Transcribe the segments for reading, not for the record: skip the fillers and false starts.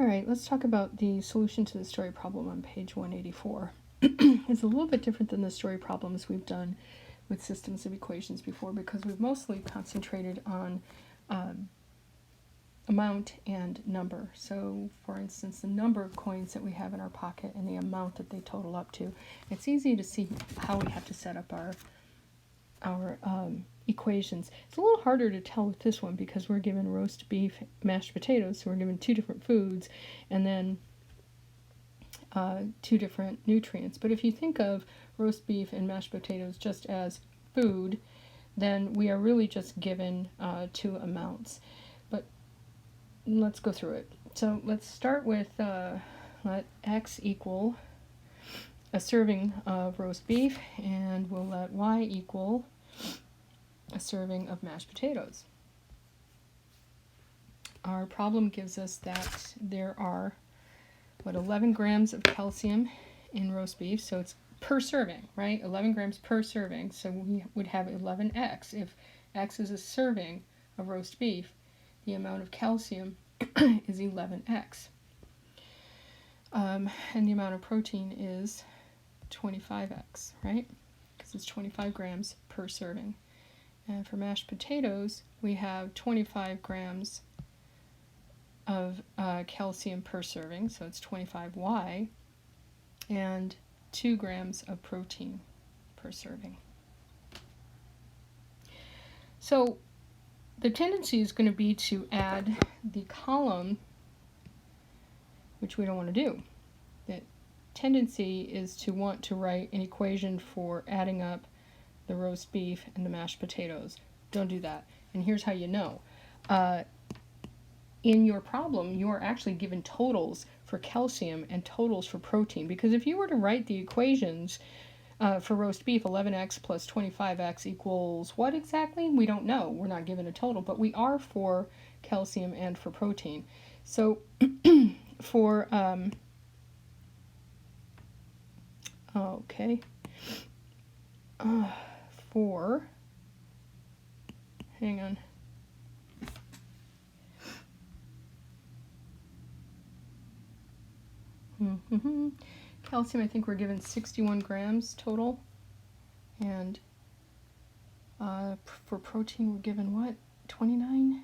All right, let's talk about the solution to the story problem on page 184. It's a little bit different than the story problems we've done with systems of equations before, because we've mostly concentrated on amount and number. So, for instance, the number of coins that we have in our pocket and the amount that they total up to. It's easy to see how we have to set up our equations. It's a little harder to tell with this one because we're given roast beef, mashed potatoes, so we're given two different foods, and then two different nutrients. But if you think of roast beef and mashed potatoes just as food, then we are really just given two amounts. But let's go through it. So let's start with let x equal a serving of roast beef, and we'll let y equal a serving of mashed potatoes. Our problem gives us that there are 11 grams of calcium in roast beef, so it's per serving, right? 11 grams per serving, so we would have 11x. If x is a serving of roast beef, the amount of calcium is 11x. And the amount of protein is 25x, right? Because it's 25 grams per serving. And for mashed potatoes, we have 25 grams of calcium per serving, so it's 25y, and 2 grams of protein per serving. So the tendency is going to be to add the column, which we don't want to do. The tendency is to want to write an equation for adding up the roast beef and the mashed potatoes. Don't do that. And here's how you know. In your problem, you are actually given totals for calcium and totals for protein. Because if you were to write the equations for roast beef, 11x plus 25x equals what exactly? We don't know. We're not given a total, but we are for calcium and for protein. So for, hang on. Calcium, I think we're given 61 grams total. And for protein, we're given what? 29?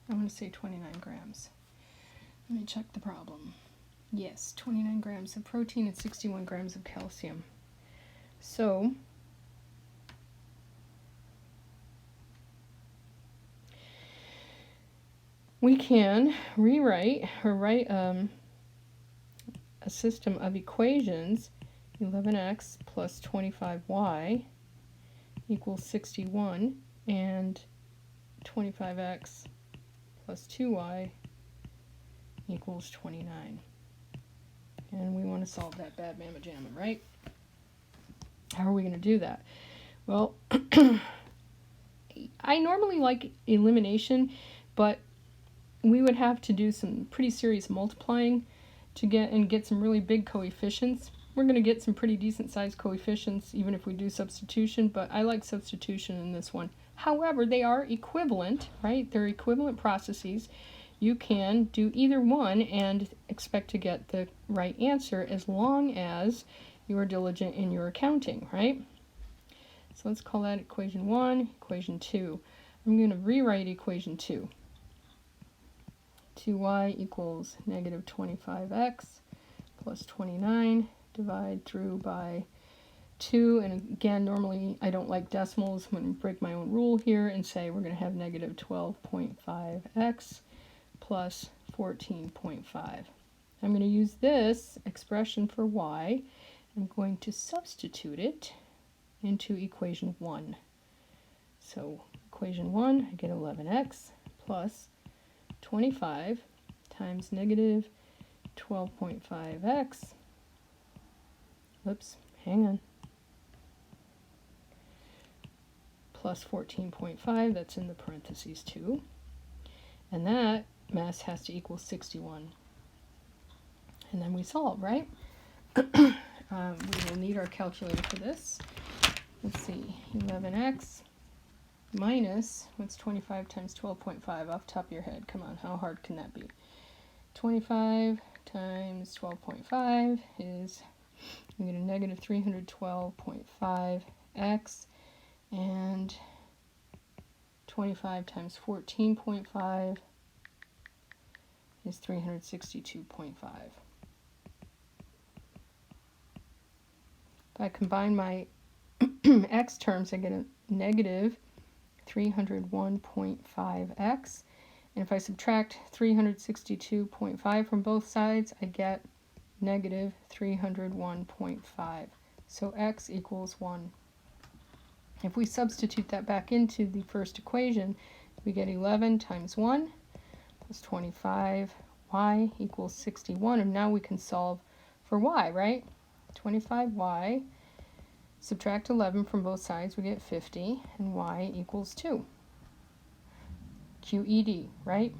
I'm going to say 29 grams. Let me check the problem. Yes, 29 grams of protein and 61 grams of calcium. So we can rewrite or write a system of equations. 11x plus 25y equals 61, and 25x plus 2y equals 29. And we want to solve that bad mamma jamma, right? How are we going to do that? Well, I normally like elimination, but we would have to do some pretty serious multiplying to get some really big coefficients. We're going to get some pretty decent sized coefficients even if we do substitution, but I like substitution in this one. However, they are equivalent, right? They're equivalent processes. You can do either one and expect to get the right answer as long as you are diligent in your accounting, right? So let's call that equation 1, equation 2. I'm going to rewrite equation 2. 2y equals negative 25x plus 29, divide through by 2, and again, normally I don't like decimals. I'm going to break my own rule here and say we're going to have negative 12.5x plus 14.5. I'm going to use this expression for y. I'm going to substitute it into equation 1. So equation 1, I get 11x plus 25 times negative 12.5x. Whoops, hang on. Plus 14.5, that's in the parentheses too. And that mass has to equal 61. And then we solve, right? We will need our calculator for this. Let's see, 11x minus, what's 25 times 12.5 off the top of your head? Come on, how hard can that be? 25 times 12.5 is, we get a negative 312.5x, and 25 times 14.5 is 362.5. If I combine my x terms, I get a negative 301.5x. And if I subtract 362.5 from both sides, I get negative 301.5. So x equals 1. If we substitute that back into the first equation, we get 11 times 1 plus 25. Y equals 61. And now we can solve for y, right? 25y. Subtract 11 from both sides, we get 50, and y equals 2. QED, right?